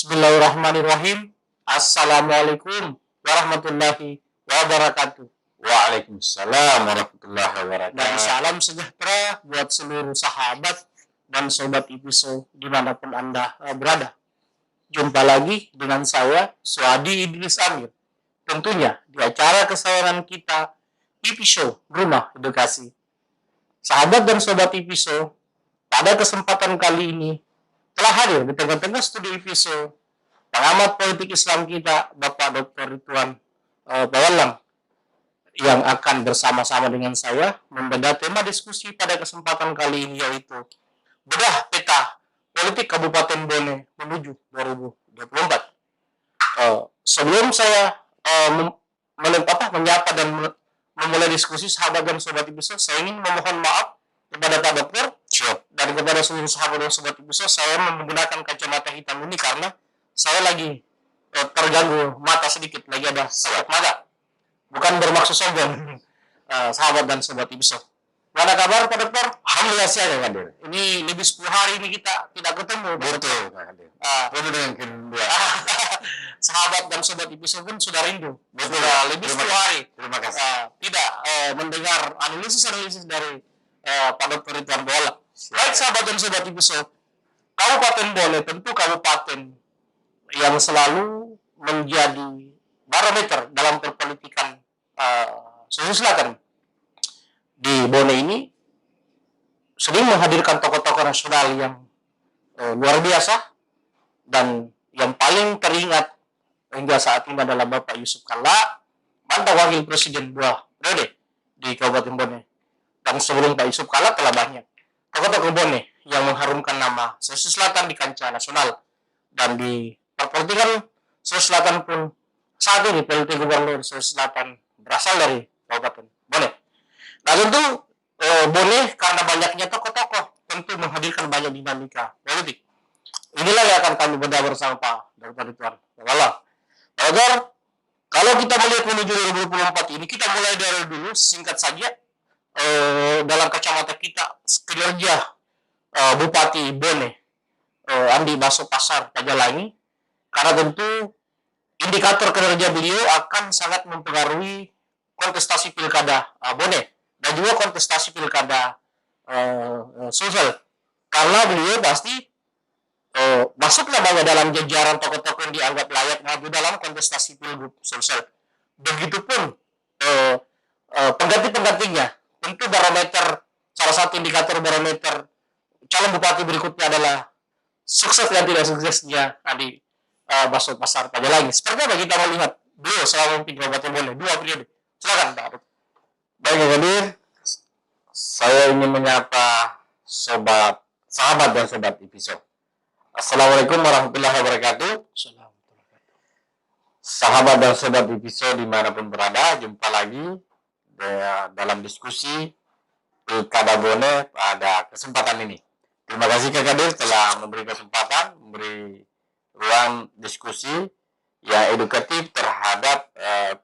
Bismillahirrahmanirrahim. Assalamualaikum warahmatullahi wabarakatuh. Waalaikumsalam warahmatullahi wabarakatuh. Dan salam sejahtera buat seluruh sahabat dan sobat IPISO dimanapun Anda berada. Jumpa lagi dengan saya, Suadi Idris Amir. Tentunya di acara kesayangan kita, IPISO Rumah Edukasi. Sahabat dan sobat IPISO, pada kesempatan kali ini telah hadir di tengah-tengah studi IPISO pengamat politik Islam kita, Bapak Dr. Ridwan Bawalang, yang akan bersama-sama dengan saya membedah tema diskusi pada kesempatan kali ini, yaitu bedah peta politik Kabupaten Bone menuju 2024. Sebelum saya menyapa dan memulai diskusi sahabat dan sobat IPISO, saya ingin memohon maaf kepada Pak Dokter dan kepada seluruh sahabat dan sobat IPISO. Saya menggunakan kacamata hitam ini karena saya lagi terganggu mata sedikit, lagi ada sakit mata. Bukan bermaksud sombong, sahabat dan sobat IPISO. Mana kabar Pak Dokter? Alhamdulillah sehat ya Kadir. Ini lebih 10 hari ini kita tidak ketemu. Betul Kadir. Penuh dengan kedua. Sahabat dan sobat IPISO pun sudah rindu. Betul. Lebih 10 hari. Terima kasih. Tidak mendengar analisis dari Pak Dr. Ridwan Bawalang. Baik sahabat dan sobat IPISO, Kabupaten Bone tentu kabupaten yang selalu menjadi barometer dalam perpolitikan Sulawesi Selatan. Di Bone ini sering menghadirkan tokoh-tokoh nasional yang luar biasa, dan yang paling teringat hingga saat ini adalah Bapak Yusuf Kalla, mantan wakil presiden 2 periode di Kabupaten Bone. Dan sebelum Pak Yusuf Kalla telah banyak tokoh-tokoh Bone yang mengharumkan nama Sulawesi Selatan di kancah nasional. Dan di perpolitikan Sulawesi Selatan pun saat ini PLT Gubernur Sulawesi Selatan berasal dari Kabupaten Bone. Nah tentu Bone karena banyaknya tokoh-tokoh tentu menghadirkan banyak dinamika politik. Inilah yang akan kami bedah bersama Pak Dr. Ridwan Bawalang. Agar kalau kita melihat menuju 2024 ini, kita mulai dari dulu singkat saja. Dalam kacamata kita kinerja Bupati Bone Andi Baso Pasar Pajalangi, karena tentu indikator kinerja beliau akan sangat mempengaruhi kontestasi pilkada Bone dan juga kontestasi pilkada Sulsel, karena beliau pasti masuklah banyak dalam jajaran tokoh-tokoh yang dianggap layak maju dalam kontestasi pilgub Sulsel. Begitupun pengganti-penggantinya. Tentu barometer, salah satu indikator barometer calon bupati berikutnya adalah sukses dan tidak suksesnya Andi Baso Pasar Pajalangi. Seperti apa kita melihat beliau selama memimpin Kabupaten Bone 2 periode? Silakan Pak Arif. Baik Kadir, saya ingin menyapa sahabat dan sobat IPISO. Assalamualaikum warahmatullahi wabarakatuh. Sahabat dan sobat IPISO dimanapun berada, jumpa lagi dalam diskusi Pilkada Bone pada kesempatan ini. Terima kasih Kak Kadir telah memberi kesempatan, memberi ruang diskusi yang edukatif terhadap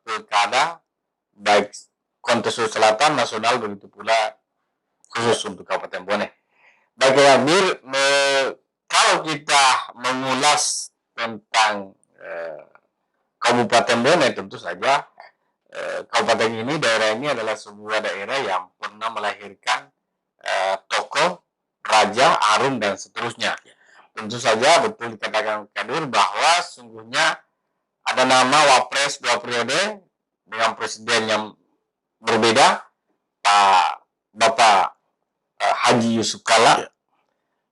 Pilkada baik konteks selatan, nasional, begitu pula khusus untuk Kabupaten Bone. Baik Kak Kadir, kalau kita mengulas tentang Kabupaten Bone, tentu saja kabupaten ini, daerah ini adalah sebuah daerah yang pernah melahirkan tokoh, raja, arum, dan seterusnya. Tentu saja betul dikatakan Kadir bahwa sungguhnya ada nama Wapres 2 periode dengan presiden yang berbeda, Bapak Haji Yusuf Kalla.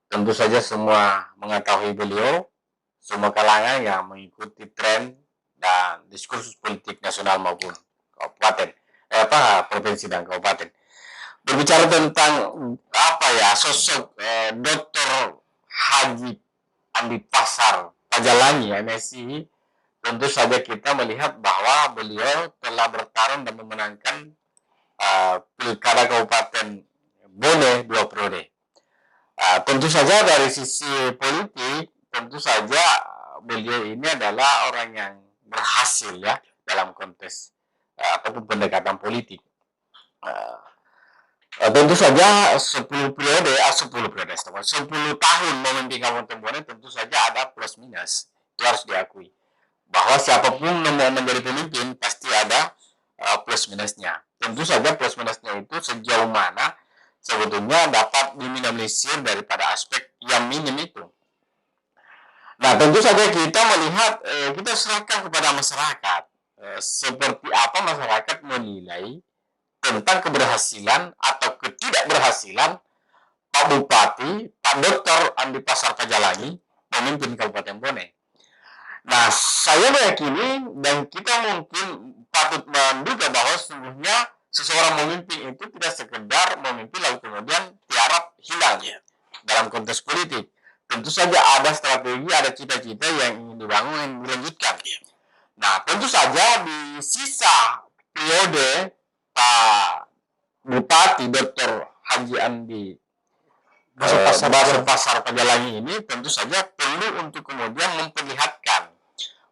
Tentu saja semua mengetahui beliau, semua kalangan yang mengikuti tren dan diskursus politik nasional maupun kabupaten, provinsi dan kabupaten. Berbicara tentang sosok Dr. Haji Andi Pasar Pajalangi MSI, tentu saja kita melihat bahwa beliau telah bertarung dan memenangkan Pilkada Kabupaten Bone 2 periode. Tentu saja dari sisi politik, tentu saja beliau ini adalah orang yang berhasil ya dalam konteks ataupun pendekatan politik. Tentu saja 10 tahun memimpin Kabupaten Bone tentu saja ada plus minus. Itu harus diakui. Bahwa siapapun yang mau menjadi pemimpin pasti ada plus minusnya. Tentu saja plus minusnya itu sejauh mana sebetulnya dapat diminimalisir daripada aspek yang minim itu. Nah, tentu saja kita melihat, kita serahkan kepada masyarakat. Seperti apa masyarakat menilai tentang keberhasilan atau ketidakberhasilan Pak Bupati, Pak Dr. Andi Pasar Pajalangi memimpin Kabupaten Bone. Nah, saya meyakini dan kita mungkin patut menduga bahwa sesungguhnya seseorang memimpin itu tidak sekedar memimpin lalu kemudian tiarap hilang dalam konteks politik. Tentu saja ada strategi, ada cita-cita yang ingin dibangun, yang dilanjutkan. Nah, tentu saja di sisa periode Pak Bupati Dr. Haji Andi Pasar Pajalangi ini tentu saja perlu untuk kemudian memperlihatkan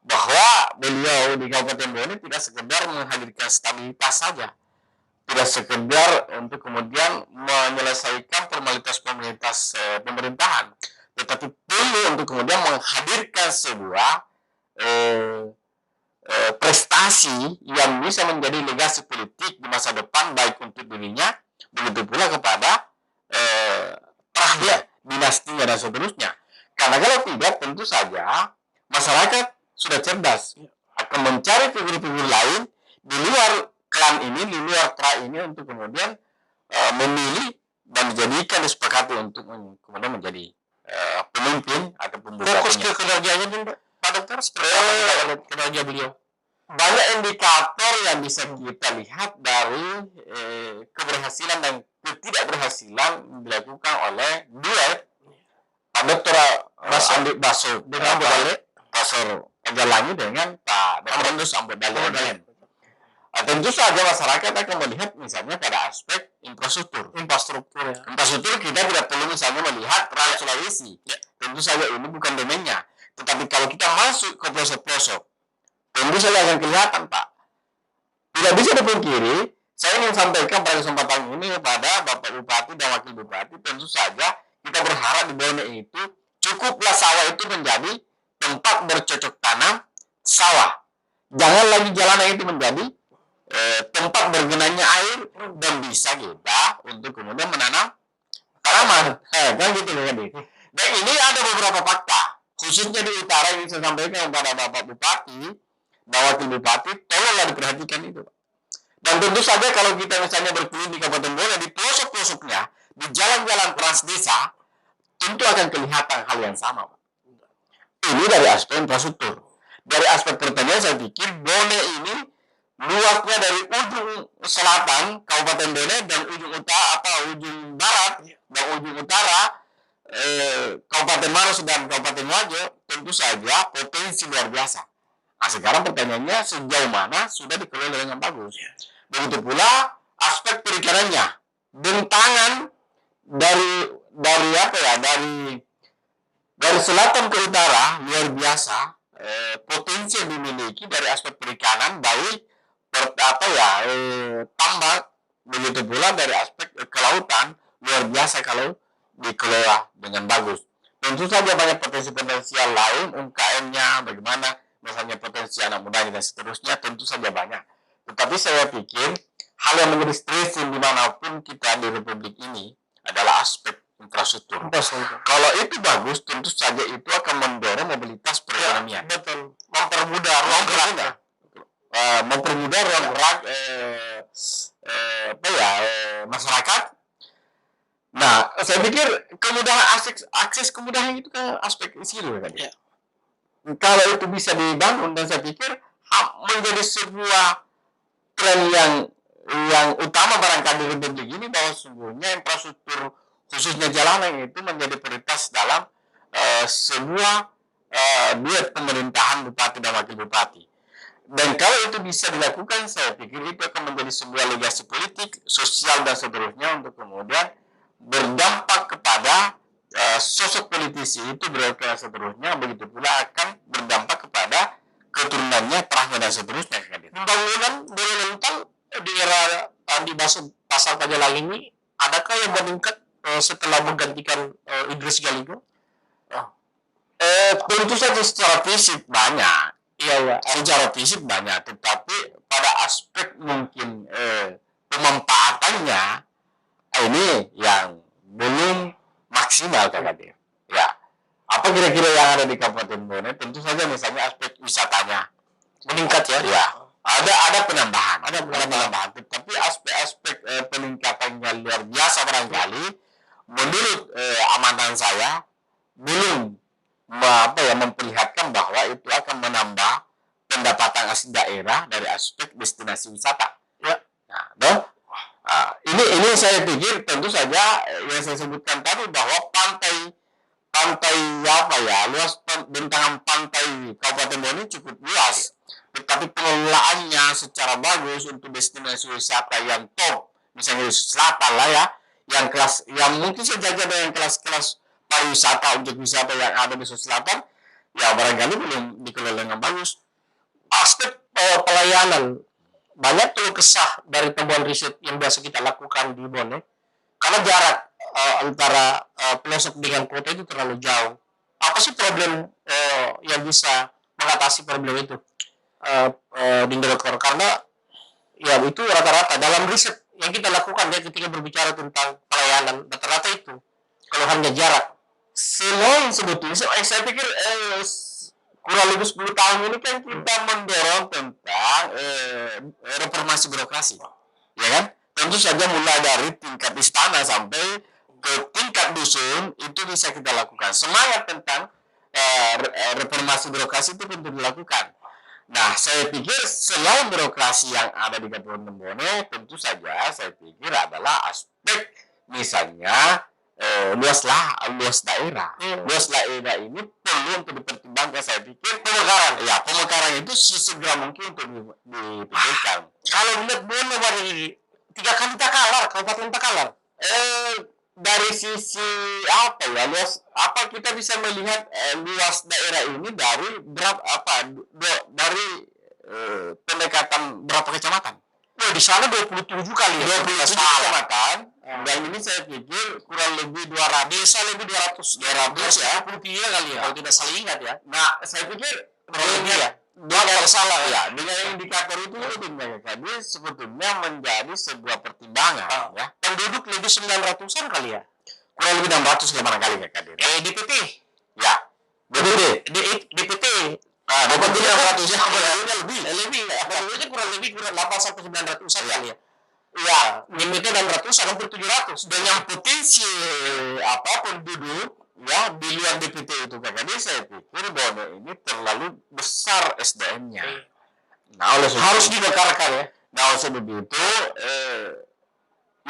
bahwa beliau di Kabupaten Bone tidak sekedar menghadirkan stabilitas saja, tidak sekedar untuk kemudian menyelesaikan formalitas pemerintahan, tetapi perlu untuk kemudian menghadirkan sebuah prestasi yang bisa menjadi legasi politik di masa depan baik untuk dirinya, begitu pula kepada terakhir dinastinya dan seterusnya. Karena kalau tidak, tentu saja masyarakat sudah cerdas akan mencari figur-figur lain di luar klan ini, di luar tra ini untuk kemudian memilih dan dijadikan disepakati untuk kemudian menjadi pemimpin ataupun bupatinya. Fokus ke kinerjanya pun Pak Dokter seperti apa kinerja beliau? Banyak indikator yang bisa kita lihat dari keberhasilan dan ketidakberhasilan dilakukan oleh duet Pak Dr. Andi Baso dengan Pasar Pajalangi dengan Pak Dr. Ambot Dalen. Tentu saja masyarakat akan melihat misalnya pada aspek infrastruktur. Infrastruktur kita tidak perlu misalnya melihat Trans Sulawesi. Tentu saja ini bukan domainnya. Tetapi kalau kita masuk ke pelosok-pelosok, tentu saja akan kelihatan, Pak. Tidak bisa dipungkiri, saya ingin sampaikan pada kesempatan ini kepada Bapak Bupati dan Wakil Bupati, tentu saja kita berharap di Bone itu cukuplah sawah itu menjadi tempat bercocok tanam sawah. Jangan lagi jalanan itu menjadi tempat bergenanya air dan bisa kita untuk kemudian menanam tanaman. Kan gitu kan. Dan ini ada beberapa fakta, khususnya di utara yang saya sampaikan kepada Bapak Bupati dan Wakil Bupati, tolonglah diperhatikan itu. Dan tentu saja kalau kita misalnya berkeliling di Kabupaten Bone, di pelosok-pelosoknya, di jalan-jalan trans desa, tentu akan kelihatan hal yang sama, Pak. Ini dari aspek infrastruktur. Dari aspek pertanian saya pikir Bone ini luasnya dari ujung selatan Kabupaten Bone dan ujung ujung barat dan ujung utara Kabupaten Maros dan Kabupaten Wajo, tentu saja potensi luar biasa. Nah, sekarang pertanyaannya sejauh mana sudah dikelola dengan bagus. Begitu pula aspek perikanannya, bentangan dari selatan ke utara luar biasa. Potensi yang dimiliki dari aspek perikanan baik tambak, begitu pula dari aspek kelautan luar biasa kalau dikelola dengan bagus. Tentu saja banyak potensi-potensial lain, UMKM-nya bagaimana, misalnya potensi anak mudanya dan seterusnya, tentu saja banyak. Tetapi saya pikir hal yang menjadi stressing dimanapun kita di Republik ini adalah aspek infrastruktur. Kalau itu bagus, tentu saja itu akan mendorong mobilitas perekonomian. Betul. Mempermudah ruang gerak. Mempermudah ruang gerak masyarakat. Nah, saya pikir kemudahan akses kemudahan itu kan aspek skill kan ya. Kalau itu bisa dibangun, dan saya pikir menjadi sebuah tren yang utama barangkali di Republik ini, bahwa sesungguhnya infrastruktur khususnya jalanan itu menjadi prioritas dalam sebuah duet pemerintahan bupati dan wakil bupati. Dan kalau itu bisa dilakukan, saya pikir itu akan menjadi sebuah legasi politik, sosial dan seterusnya untuk kemudian berdampak kepada sosok politisi itu berkaitan seterusnya, begitu pula akan berdampak kepada keturunannya, terahnya dan seterusnya. Pembangunan monumental di era Andi Pasar Pajalangi ini adakah yang meningkat setelah menggantikan Idris Galigo? Tentu saja secara fisik banyak. Iya, iya. Secara fisik banyak, tetapi pada aspek mungkin pemanfaatannya ini yang belum maksimal Kak Kadir. Ya, apa kira-kira yang ada di Kabupaten Bone? Tentu saja misalnya aspek wisatanya Meningkat ya. ya ada penambahan, tetapi aspek-aspek peningkatannya luar biasa barangkali menurut amatan saya belum memperlihatkan bahwa itu akan menambah pendapatan asli daerah dari aspek destinasi wisata. Ya. Nah, ini saya pikir tentu saja yang saya sebutkan tadi bahwa pantai luas bentangan pantai Kabupaten Bone cukup luas, tetapi pengelolaannya secara bagus untuk destinasi wisata yang top, misalnya di selatan lah ya, yang mungkin sejajar dengan kelas-kelas pariwisata objek wisata yang ada di selatan, ya barangkali belum dikelola dengan bagus. Aspek pelayanan, banyak keluh kesah dari temuan riset yang biasa kita lakukan di Bone, karena jarak antara pelosok dengan kota itu terlalu jauh. Apa sih problem yang bisa mengatasi problem itu, Dokter? Karena ya itu rata-rata dalam riset yang kita lakukan ya ketika berbicara tentang pelayanan, rata-rata itu keluhannya jarak. Selain sebetulnya, saya pikir kurang lebih 10 tahun ini kan kita mendorong tentang reformasi birokrasi, ya kan? Tentu saja mulai dari tingkat istana sampai ke tingkat dusun itu bisa kita lakukan. Semangat tentang reformasi birokrasi itu tentu dilakukan. Nah, saya pikir selain birokrasi yang ada di Kabupaten Bone, tentu saja saya pikir adalah aspek misalnya luas daerah. Luas daerah ini perlu untuk dipertimbangkan. Saya pikir pemekaran itu sesegera mungkin untuk dipikirkan. Kalau melihat Bone baru 3 kali Takalar, Kabupaten Takalar. Dari sisi luas kita bisa melihat luas daerah ini dari dari pendekatan berapa kecamatan? Di sana 27 kali ya. 27 kecamatan. Dan ini saya pikir kurang lebih 200. Desa lebih 200 ya. 23 kali ya. Kalau tidak salah ingat ya. Nah, saya pikir kalau salah ya, dengan indikator itu tadi sebetulnya menjadi sebuah pertimbangan ya. Penduduk lebih 900-an kali ya. Kurang lebih 600 kemana kali Kak Kadir. DPT. Ya. DPT. Dapat 600 ya, lebih kurang 8 sampai 900-an kali ya. Ya, limitnya 600 sampai 700. Dan yang potensi penduduk ya di luar DPT itu Kak Kadir, saya pikir Bone ini terlalu besar SDM-nya. Nah, harus dibekarkan ya. Nah, oleh sebab itu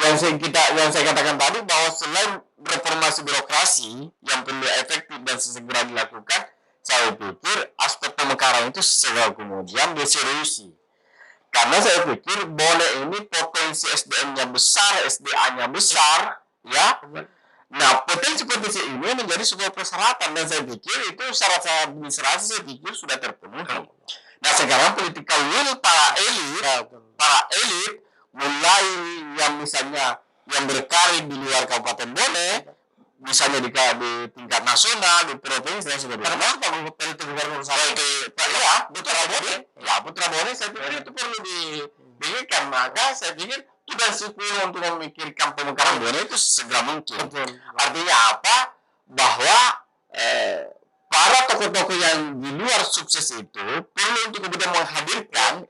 yang saya katakan tadi bahwa selain reformasi birokrasi yang perlu efektif dan segera dilakukan, saya pikir aspek pemekaran itu segera kemudian diseriusi. Karena saya pikir Bone ini potensi SDM-nya besar, SDA-nya besar, ya. Nah, potensi ini menjadi sebuah persyaratan dan saya pikir itu syarat administrasi saya pikir sudah terpenuhi. Nah, sekarang political will para elit mulai yang misalnya yang berkarir di luar Kabupaten Bone, misalnya di tingkat nasional, di provinsi dan sebagainya. Termasuk Pak Gubernur saya Putra Bone, saya pikir itu perlu dipikirkan. Maka saya pikir tugas sepuluh untuk memikirkan pemekaran Bone itu segera mungkin. Artinya apa? Bahwa para tokoh-tokoh yang di luar sukses itu perlu untuk kemudian menghadirkan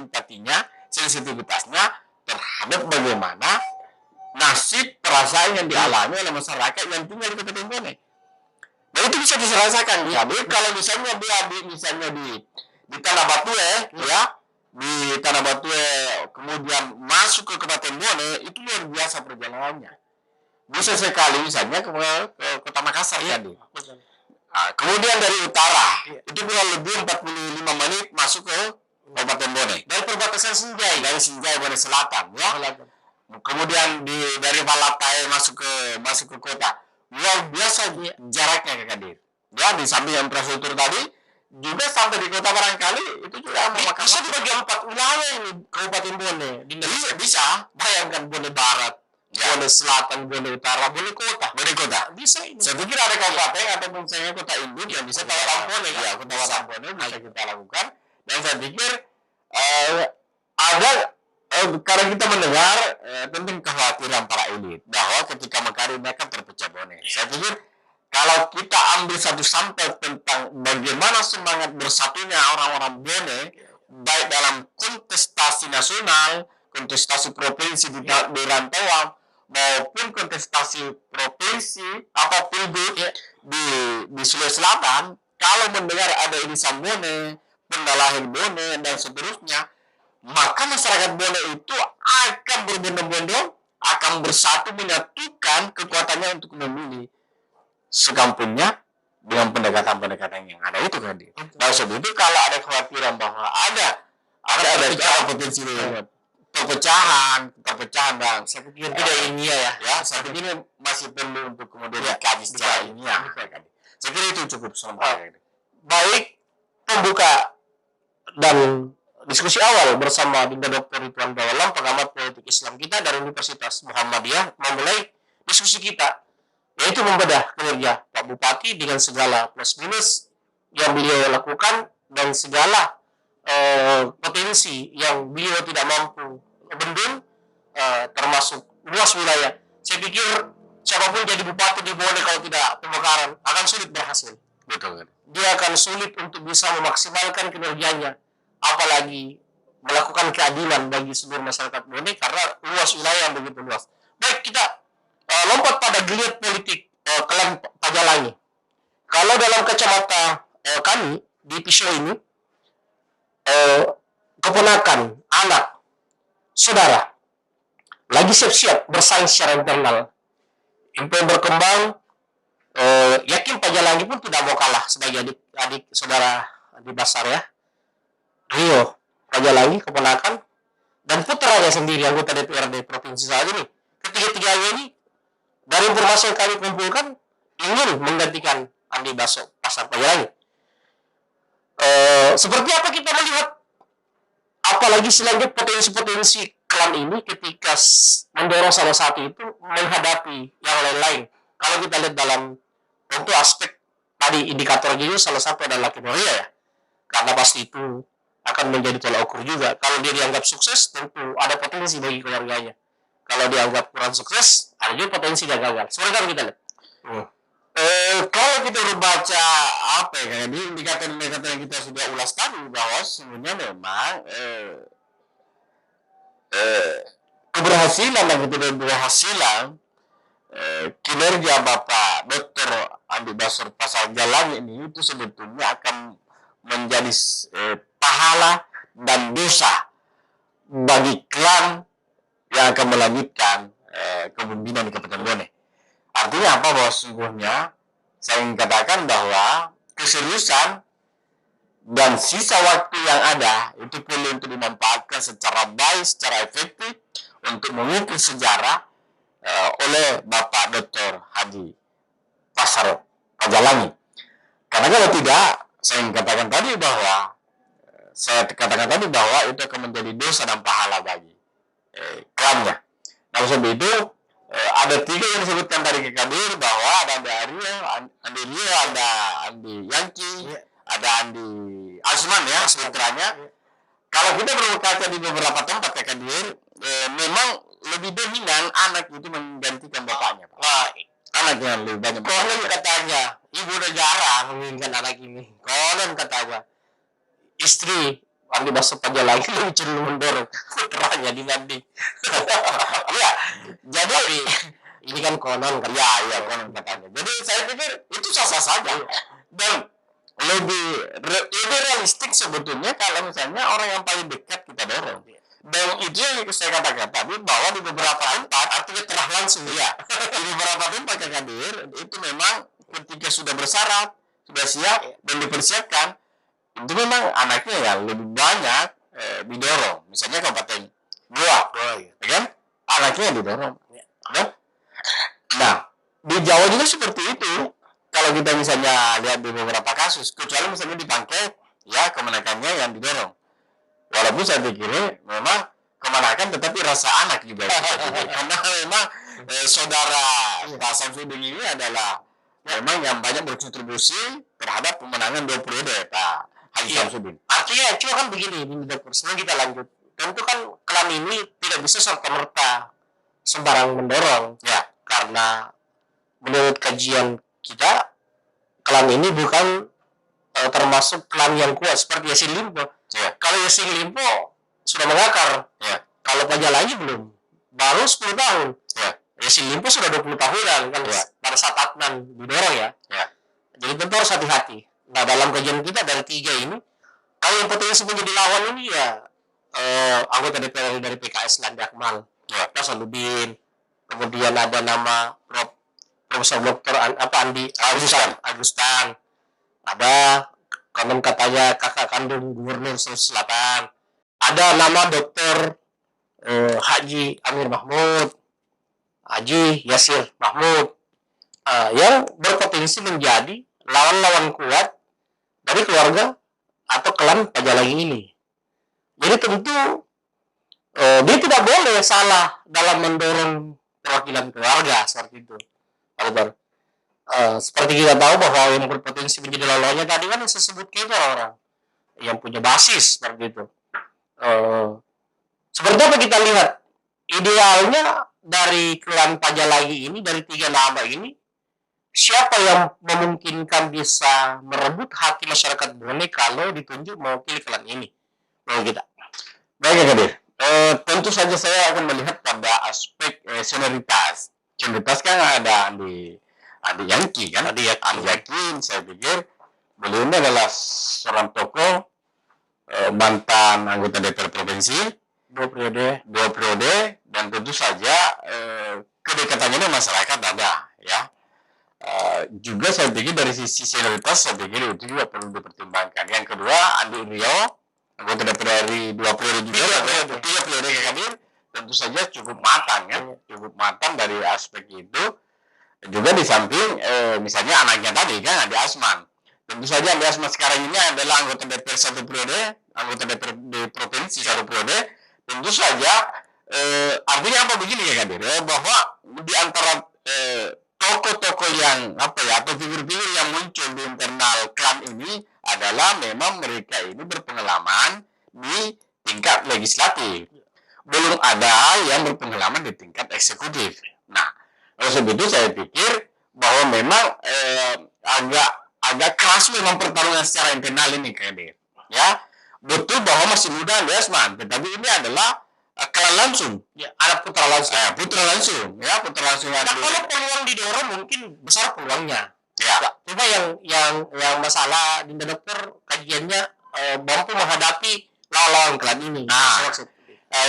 empatinya, sensitivitasnya terhadap bagaimana nasib perasaan yang dialami oleh masyarakat yang tinggal di Kabupaten Bone. Dan itu bisa diserasakan. Jadi kalau misalnya di Tanah Batue, di Tanah Batue kemudian masuk ke Kabupaten Bone, itu luar biasa perjalanannya. Bisa sekali misalnya ke Kota Makassar tadi. Nah, kemudian dari utara, itu kurang lebih 45 menit masuk ke Kabupaten Bone. Dari perbatasan Sinjai, Bone Selatan, ya. Kemudian dari Balatai masuk ke kota. Luar biasa jaraknya Kak Kadir. Ya, di samping infrastruktur tadi, juga sampai di kota barangkali itu juga memakan bisa dibagi 4 wilayah ini Kabupaten Bone. Bisa. Bayangkan Bone Barat, boleh selatan, boleh utara, boleh kota. Boleh kota. Bisa ini. Saya pikir ada kabupaten ataupun misalnya kota induk yang bisa Kota Tampone, ya, kota Tampone bisa kita lakukan. Dan saya pikir ada karena kita mendengar tentang kekhawatiran para elit bahwa ketika Mekaring akan terpecah belah. Saya pikir kalau kita ambil satu sampel tentang bagaimana semangat bersatunya orang-orang Bone, baik dalam kontestasi nasional, kontestasi provinsi di rantauan, maupun kontestasi provinsi apa pilgub di Sulawesi Selatan, kalau mendengar ada irisan Bone, pendalahin Bone dan seterusnya, maka masyarakat Bone itu akan berbondong-bondong, akan bersatu menyatukan kekuatannya untuk memilih sekampungnya dengan pendekatan-pendekatan yang ada itu kan. Nah, sebab itu kalau ada kekhawatiran bahwa ada potensi perpecahan dan saya pikir tidak ilmiah ya, saya pikir masih perlu untuk kemudian dikaji secara ilmiah. Saya kira itu cukup sementara. Baik, pembuka dan diskusi awal bersama Dinda Dr. Ridwan Dawalam, pengamat politik Islam kita dari Universitas Muhammadiyah, memulai diskusi kita, yaitu membedah kinerja Pak Bupati dengan segala plus minus yang beliau lakukan dan segala potensi yang beliau tidak mampu bendung, termasuk luas wilayah. Saya pikir siapapun jadi bupati di Bone kalau tidak pemekaran akan sulit berhasil. Betul. Dia akan sulit untuk bisa memaksimalkan kinerjanya, apalagi melakukan keadilan bagi seluruh masyarakat Bone karena luas wilayah yang begitu luas. Baik, kita lompat pada geliat politik klan Pajalangi. Kalau dalam kacamata kami di Pisau ini, keponakan, anak, saudara lagi siap-siap bersaing secara internal. Info yang berkembang, yakin Pajalangi pun tidak mau kalah sebagai adik saudara di Basar ya. Rio Pajalangi, keponakan, dan putranya sendiri anggota DPRD provinsi saat ini. Ketiga-tiganya ini dari informasi yang kami kumpulkan ingin menggantikan Andi Baso Pasar Pajalangi. Seperti apa kita melihat, apalagi selanjutnya potensi-potensi klan ini ketika mendorong salah satu itu menghadapi yang lain-lain. Kalau kita lihat dalam tentu aspek tadi indikator juga salah satu adalah kinerja ya, karena pasti itu akan menjadi tolak ukur juga. Kalau dia dianggap sukses, tentu ada potensi bagi keluarganya. Kalau dianggap kurang sukses, ada juga potensi dia gagal. Seperti apa kita lihat? Kalau kita berbaca apa ya, di indikator-indikator yang kita sudah ulas tadi bahwa sebenarnya memang keberhasilan dan ketidakberhasilan kinerja Bapak Dr. Andi Basor Pasar Jalan ini itu sebetulnya akan menjadi pahala dan dosa bagi klan yang akan melanjutkan kepemimpinan di Kabupaten Bone. Artinya apa? Bahwa sesungguhnya saya ingin katakan bahwa keseriusan dan sisa waktu yang ada itu perlu untuk dimanfaatkan secara baik, secara efektif untuk mengukir sejarah oleh Bapak Dr. Haji Pasar Pajalangi. Karena kalau tidak, saya ingin katakan tadi bahwa itu akan menjadi dosa dan pahala bagi klannya. Nah, sebab itu ada tiga yang disebutkan dari Kekadir bahwa ada Andi Rio, ada Andi Yanki, ada Andi Asman ya, putranya. Kalau kita berkaca di beberapa tempat Kekadir, memang lebih dominan anak itu menggantikan bapaknya. Wah, Anaknya lebih banyak. konon katanya ibu negara menginginkan anak ini. Konon katanya istri Andi Baso Pajalangi lebih cenderung mendorong putranya dibanding. Ya, jadi ini kan konon kan. Ya, konon katanya. Jadi saya pikir itu sah-sah saja. Dan lebih realistik sebetulnya kalau misalnya orang yang paling dekat kita dorong. Dan itu yang saya katakan tadi bahwa di beberapa tempat artinya telah langsung ya. Di beberapa tempat Kekadir itu memang ketika sudah bersyarat, sudah siap dan dipersiapkan, itu memang anaknya yang lebih banyak didorong. Misalnya Kabupaten Goa, ya kan? Anaknya yang didorong. Ya. Nah, di Jawa juga seperti itu. Kalau kita misalnya lihat di beberapa kasus, kecuali misalnya di Pangkep, ya kemenakannya yang didorong. Walaupun saya pikir memang keponakan tetapi rasa anak juga. Karena memang saudara Pak Samsudin ini adalah memang yang banyak berkontribusi terhadap pemenangan 2 periode Pak Haji Samsudin. Artinya cuma kan begini, Dokter. Sebelum kita lanjut, tentu kan klan ini tidak bisa serta-merta sembarang mendorong, Ya, karena menurut kajian kita, klan ini bukan termasuk klan yang kuat seperti Yassin Limpo. ya, Kalau Yassin Limpo sudah mengakar, ya, kalau Pajalangi belum, baru 10 tahun. ya, Yassin Limpo sudah 20 tahunan kan, Ya. pada saat Adnan didorong ya. ya, Jadi tentu harus hati-hati. Nah, dalam kajian kita dari 3 ini, kalau yang potensi menjadi lawan ini ya anggota DPR dari PKS Landi Akmal, ya, Nasaruddin, kemudian ada nama Profesor Dr. Andi Agustan, ada konon katanya kakak kandung Gubernur Sulawesi Selatan, ada nama Dr. Haji Amir Mahmud, Haji Yasir Mahmud, yang berpotensi menjadi lawan-lawan kuat dari keluarga atau klan Pajalangi ini. Jadi tentu dia tidak boleh salah dalam mendorong perwakilan keluarga seperti itu. Seperti kita tahu bahwa yang berpotensi menjadi lawannya tadi kan yang saya sebutkan itu orang yang punya basis seperti itu. Seperti apa kita lihat idealnya dari klan Pajalangi ini, dari 3 nama ini, siapa yang memungkinkan bisa merebut hati masyarakat Bone kalau ditunjuk mewakili klan ini? Menurut kita. Baik ya Kadir. Tentu saja saya akan melihat pada aspek senioritas. Senioritas kan ada Andi Yangki kan? Andi Yangki, saya pikir beliau ini adalah seorang tokoh mantan anggota DPR provinsi 2 periode. 2 periode, dan tentu saja kedekatannya dengan masyarakat ada ya. Juga saya pikir dari sisi senioritas saya pikir itu juga perlu dipertimbangkan. Yang kedua, Andi Rio, anggota DPR dari 2 periode juga, 3 periode Kadir, tentu saja cukup matang ya, cukup matang dari aspek itu. Juga di samping misalnya anaknya tadi kan Andi Asman. Tentu saja Andi Asman sekarang ini adalah anggota DPR 1 periode, anggota DPR di provinsi 1 periode. Tentu saja artinya apa begini ya Kadir, bahwa di antara tokoh-tokoh yang atau figur-figur yang muncul di internal klan ini adalah memang mereka ini berpengalaman di tingkat legislatif, belum ada yang berpengalaman di tingkat eksekutif. Nah, oleh sebab itu saya pikir bahwa memang agak keras memang pertarungan secara internal ini Kadir. Ya, betul bahwa masih muda Desman, tetapi ini adalah klan langsung, Ya, ada putra langsung. putra langsung. Ya, putra langsung. Nah, kalau peluang didorong mungkin besar peluangnya. Ya, Cuma yang masalah di Dokter kajiannya mampu menghadapi lawan klan ini. Nah,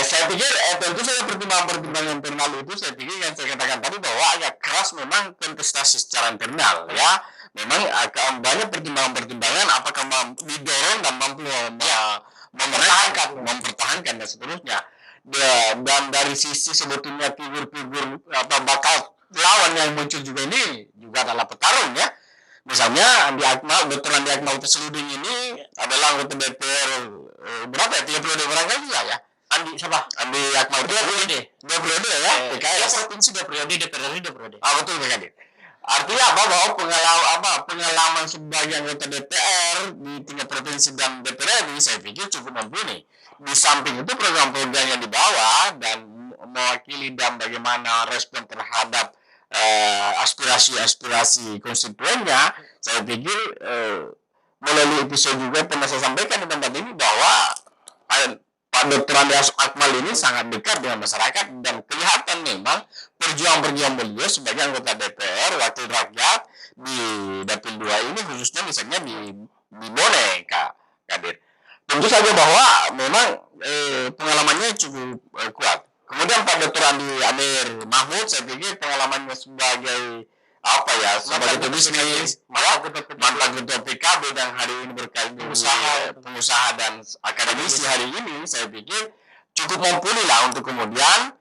saya pikir tentu saja pertimbangan internal itu saya pikir yang saya katakan tadi bahwa agak keras memang kontestasi secara internal ya. Memang agak banyak pertimbangan apakah mampu didorong dan mampu mempertahankan dan seterusnya. Dan dari sisi sebetulnya figur-figur bakal lawan yang muncul juga ini juga adalah petarung ya. Misalnya Dr. Andi Akmal Teseluding ini adalah anggota DPR berapa ya? 3 periode barangkali ya. Andi siapa? Andi Akmal 2 periode ya. PKS provinsi 2 periode, DPR 2 periode. Betul Kadir. Artinya apa? Bahwa pengalaman sebagai anggota DPR di tingkat provinsi dan DPR ini saya pikir cukup mumpuni. Di samping itu program-program yang dibawa dan mewakili dan bagaimana respon terhadap aspirasi konstituennya, saya pikir melalui episode juga pernah saya sampaikan di tempat ini bahwa Pak Dr. Andi Akmal ini sangat dekat dengan masyarakat dan kelihatan memang perjuangan beliau sebagai anggota DPR wakil rakyat di Dapil 2 ini, khususnya misalnya di Bone Kadir. Tentu saja bahwa memang pengalamannya cukup kuat. Kemudian Pak Dr. Andi Amir Mahmud, saya pikir pengalamannya sebagai sebagai pebisnis, mantan ketua PKB dan hari ini berkait pengusaha dan akademisi hari ini, saya pikir cukup mumpuni lah untuk kemudian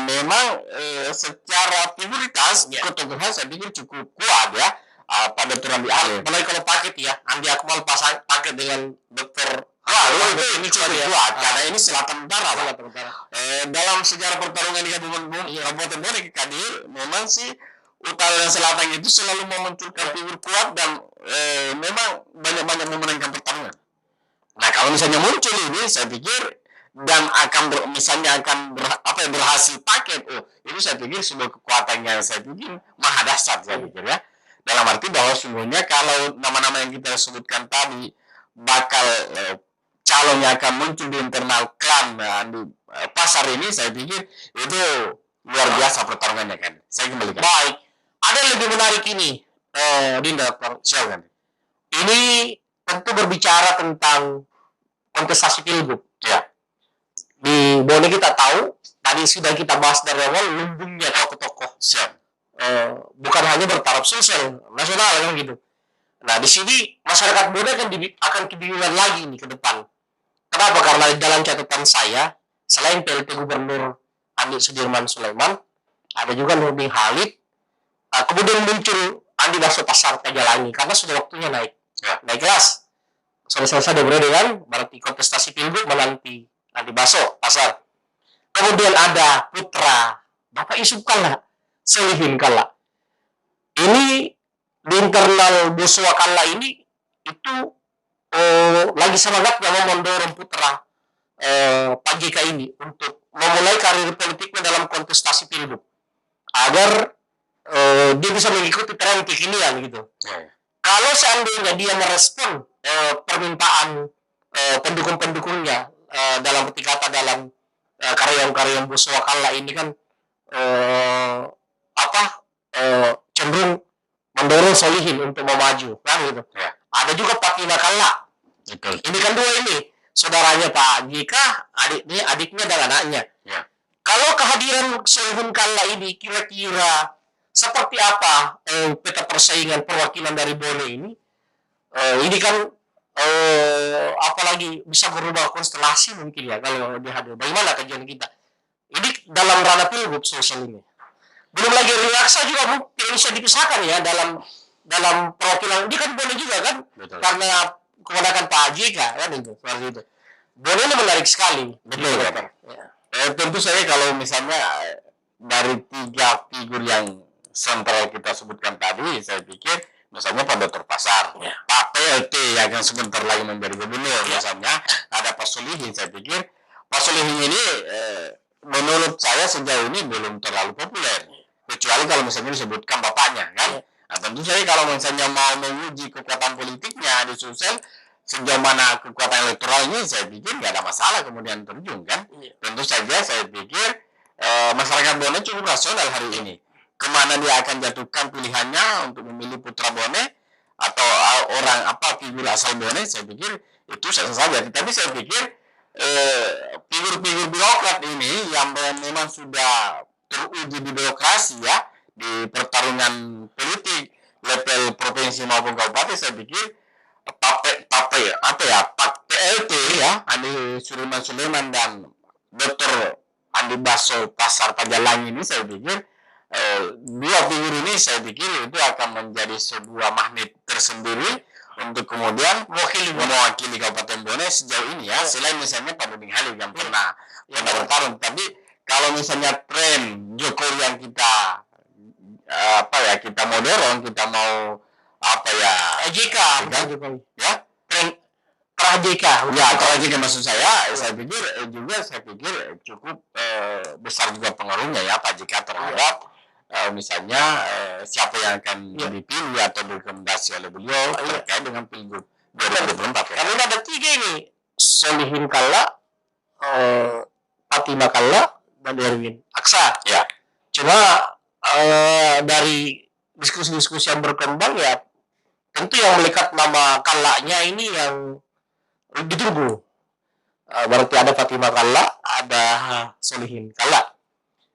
memang secara figuritas ketokohan saya pikir cukup kuat ya. Pak Dr. Andi Amir. Apalagi kalau paket ya, Andi Akmal paket dengan Dr. itu ini cukup kuat karena ini selatan utara, Pak. Dalam sejarah pertarungan di Kabupaten Bone Kadir, memang sih utara dan selatan itu selalu memunculkan figur kuat dan memang banyak-banyak memenangkan pertarungan. Nah, kalau misalnya muncul ini, saya pikir dan akan berhasil paket, itu saya pikir sebuah kekuatan yang saya pikir maha dahsyat, saya pikir ya. Dalam arti bahwa sungguhnya kalau nama-nama yang kita sebutkan tadi bakal calon yang akan muncul di internal klan di pasar ini, saya pikir itu luar biasa pertarungannya kan. Saya kembalikan. Baik, ada yang lebih menarik ini, Dinda, silakan. Ini tentu berbicara tentang kontestasi pilgub. Ya. Di Bone kita tahu, tadi sudah kita bahas dari awal, lumbungnya tokoh-tokoh. Bukan hanya bertaraf sosial, nasional kan gitu. Nah, di sini masyarakat Bone akan kebingungan lagi nih ke depan. Kenapa? Karena dalam catatan saya, selain PLT Gubernur Andi Sudirman Sulaiman, ada juga Nurdin Halid, kemudian muncul Andi Baso Pasar Tegalangi, karena sudah waktunya naik. Ya. Naik kelas. Sudah selesai periode kan, berarti kontestasi pilgub menanti Andi Baso Pasar. Kemudian ada putra Bapak Yusuf Kalla, Solihin Kalla. Ini di internal Boswa Kalla ini itu lagi semangatnya mau mendorong putra Pak JK ini untuk memulai karir politiknya dalam kontestasi pilgub agar dia bisa mengikuti tren kekinian gitu. Kalau seandainya dia merespon permintaan pendukung-pendukungnya dalam arti kata dalam karya-karya Boswa Kalla ini kan cenderung mendorong Solihin untuk mau maju kan gitu. Ya. Ada juga Pak Tina Kalla. Betul. Ini kan dua ini saudaranya Pak JK, adiknya dan anaknya. Ya. Kalau kehadiran Solihin Kalla ini kira-kira seperti apa peta persaingan perwakilan dari Bone ini? Ini kan apalagi bisa berubah konstelasi mungkin ya kalau dia hadir. Bagaimana kajian kita? Ini dalam ranah pilgub sosial ini. Belum lagi Riaksa juga mungkin bisa dipisahkan ya dalam perwakilan. Dia kan Bone juga kan? Betul. Karena keponakan Pak JK kan itu. Seperti itu. Bone ini menarik sekali. Betul kan? Ya. Tentu saja kalau misalnya dari 3 figur yang sentral kita sebutkan tadi, saya pikir misalnya Pak Dr. Pasar, ya. Pak PLT yang sebentar lagi menjadi gubernur, ya. Misalnya ada Pak Solihin, saya pikir Pak Solihin ini menurut saya sejauh ini belum terlalu populer, kecuali kalau misalnya disebutkan bapaknya kan. Nah, tentu saja kalau misalnya mau menguji kekuatan politiknya di Sulsel, sejauh mana kekuatan elektoralnya, saya pikir nggak ada masalah kemudian terjun kan. Tentu saja saya pikir masyarakat Bone cukup rasional hari ini. Kemana dia akan jatuhkan pilihannya untuk memilih putra Bone atau orang figur asal Bone, saya pikir itu sah saja. Tapi saya pikir figur-figur birokrat ini yang memang sudah teruji di birokrasi ya, di pertarungan politik level provinsi maupun kabupaten, saya pikir Pak PLT ya, Andi Sudirman dan Dr. Andi Baso Pasar Tegalangi ini, saya pikir dua figur ini saya pikir itu akan menjadi sebuah magnet tersendiri untuk kemudian mewakili Kabupaten Bone sejauh ini ya. Selain misalnya Pak Nurdin Halid yang pernah bertarung, tapi kalau misalnya tren Jokowi yang kita kita mau dorong, kita mau JK ya, tren JK ya, JK maksud saya pikir cukup besar juga pengaruhnya ya Pak JK terhadap misalnya siapa yang akan dipilih atau direkomendasi oleh beliau terkait dengan pilgub 2024 ya. Karena ada 3 ini, Solihin Kalla, Fatima Kalla, dan Erwin Aksa. Ya. Cuma dari diskusi-diskusi yang berkembang ya, tentu yang melekat nama Kallanya ini yang ditunggu. Berarti ada Fatima Kalla, ada Solihin Kalla.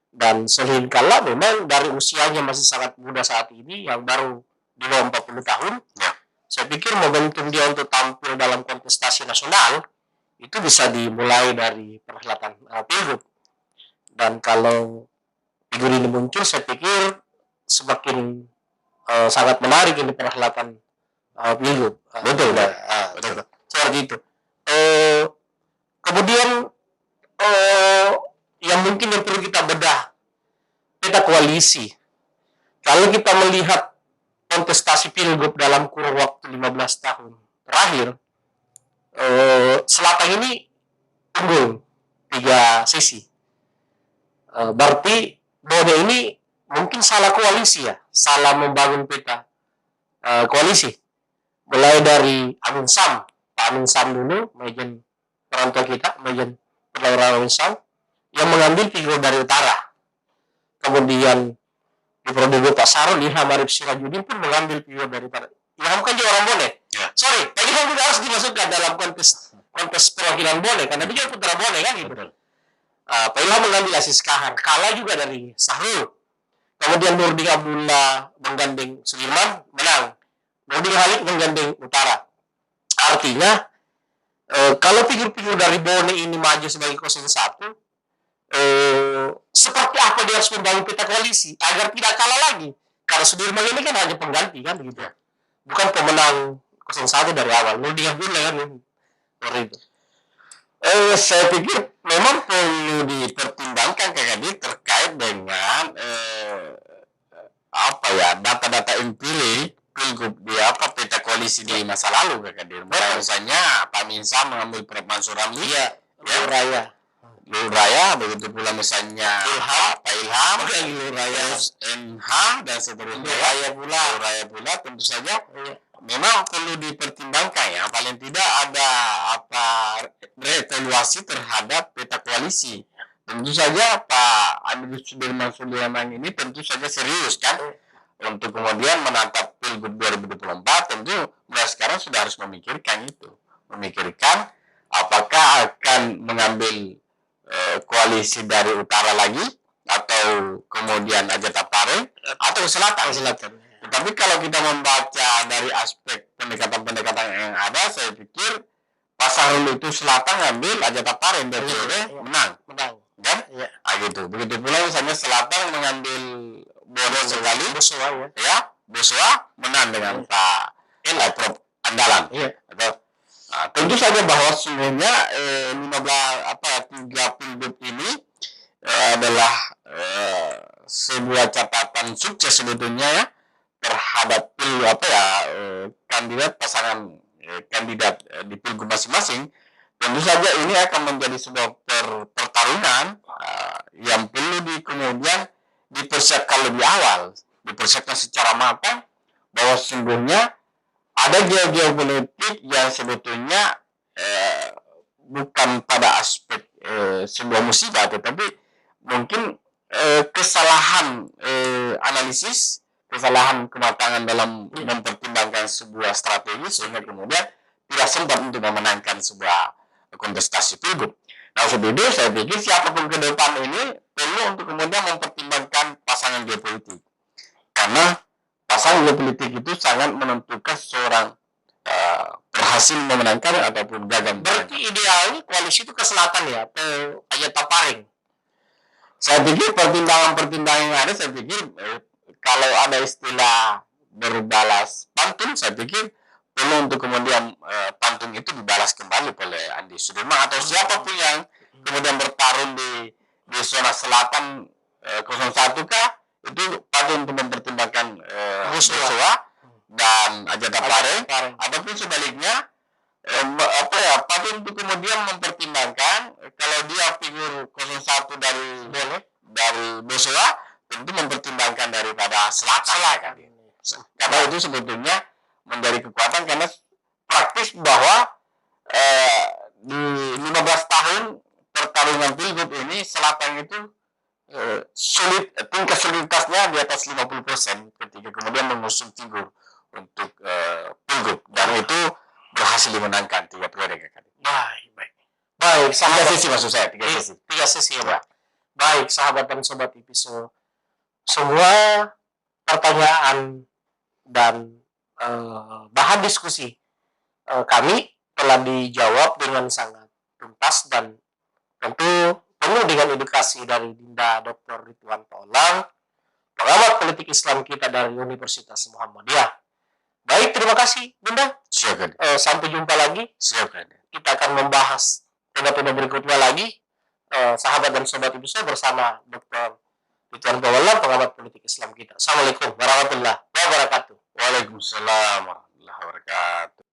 Dan Solihin Kalla memang dari usianya masih sangat muda saat ini, yang baru di bawah 40 tahun. Ya. Saya pikir momentum dia untuk tampil dalam kontestasi nasional itu bisa dimulai dari perhelatan pilgub. Dan kalau figur ini muncul, saya pikir semakin sangat menarik ini perhelatan pilgub. Betul. Seperti itu. Kemudian yang mungkin yang perlu kita bedah peta koalisi. Kalau kita melihat kontestasi pilgub dalam kurun waktu 15 tahun terakhir, Selatan ini unggul 3 sisi. Berarti Bode ini mungkin salah koalisi ya, salah membangun peta koalisi. Mulai dari Amin Sam, Pak Amin Sam dulu, Majen perantau kita, Majen Perlawanan Amin Sam, yang mengambil figur dari utara. Kemudian di Probolinggo Pak Sarul, Ilham Arif Sirajudin pun mengambil figur dari utara. Ilham kan juga orang Bone. Ya. Sorry, Pak Ilham juga harus dimasukkan dalam kontes perwakilan Bone, karena dia putra Bone kan gitu. Pak Ilham mengambil Aziz Kahar, kalah juga dari Sahrul. Kemudian Nurdin Abdullah menggandeng Sudirman, menang. Nurdin Halid menggandeng Utara. Artinya, kalau figur-figur dari Bone ini maju sebagai 01, seperti apa dia harus membangun peta koalisi agar tidak kalah lagi? Karena Sudirman ini kan hanya pengganti kan begitu, bukan pemenang 01 dari awal. Nurdin Abdullah kan seperti itu. Saya pikir memang perlu dipertimbangkan terkait dengan data-data empirik pilgub di peta koalisi di masa lalu misalnya Pak Minsa mengambil Prof Mansur Ramli Luhur Raya, begitu pula misalnya Pak Ilham, Luhur Raya, NH dan seterusnya. Luhur Raya pula tentu saja memang perlu dipertimbangkan ya, paling tidak ada reevaluasi terhadap peta koalisi. Tentu saja Pak Andi Sudirman Sulaiman ini tentu saja serius kan untuk kemudian menatap Pilgub 2024. Tentu mulai sekarang sudah harus memikirkan itu, memikirkan apakah akan mengambil koalisi dari utara lagi atau kemudian aja Tapare atau selatan. Tetapi kalau kita membaca dari aspek pendekatan-pendekatan yang ada, saya pikir Pak Sahrul itu selatan ngambil aja Tapare menang. Kan? Ya. Gitu. Begitu pula misalnya selatan mengambil Bono sekali, Boswa menang dengan Pak Prof Andalan. Tentu saja bahwa sebenarnya 3 pilgub ini adalah sebuah catatan sukses sebetulnya ya terhadap kandidat di pilgub masing-masing. Tentu saja ini akan menjadi sebuah pertarungan yang perlu kemudian dipersiapkan lebih awal, dipersiapkan secara matang bahwa sesungguhnya ada geopolitik yang sebetulnya bukan pada aspek sebuah musibah, tetapi mungkin kesalahan analisis, kesalahan kematangan dalam mempertimbangkan sebuah strategi sehingga kemudian tidak sempat untuk memenangkan sebuah kontestasi pilgub. Nah, sebetulnya saya pikir siapapun ke depan ini perlu untuk kemudian mempertimbangkan pasangan geopolitik, karena pasangan geopolitik itu sangat menentukan seorang berhasil memenangkan ataupun gagal. Berarti idealnya koalisi itu ke selatan ya, atau aja Taparing? Saya pikir pertimbangan-pertimbangan yang ada, saya pikir kalau ada istilah berbalas pantun, saya pikir perlu untuk kemudian pantun itu dibalas kembali oleh Andi Sudirman atau siapapun yang kemudian bertarung di zona selatan 01 kah, itu patut untuk mempertimbangkan Boswa dan Aja Tapare, ataupun sebaliknya patut untuk kemudian mempertimbangkan kalau dia figur 01 dari Boswa, tentu mempertimbangkan daripada selatan kan. Karena itu sebetulnya menjadi kekuatan, karena praktis bahwa di 15 tahun pertarungan pilgub ini selatan itu sulit, tingkat soliditasnya di atas 50% ketika kemudian mengusung figur untuk pilgub, dan itu berhasil dimenangkan 3 periode. Baik, tiga sesi maksud saya, tiga sesi ya Pak. Baik, sahabat dan sobat Episo, semua pertanyaan dan bahan diskusi kami telah dijawab dengan sangat tuntas dan tentu penuh dengan edukasi dari Dinda Dr. Ridwan Tolang, pengamat politik Islam kita dari Universitas Muhammadiyah. Baik, terima kasih Dinda. Silakan. Sampai jumpa lagi. Silakan. kita akan membahas tema-tema berikutnya lagi, sahabat dan sobat Episo bersama Dr. Ridwan Bawala, pengamat politik Islam kita. Assalamualaikum warahmatullahi wabarakatuh. Waalaikumsalam warahmatullahi wabarakatuh.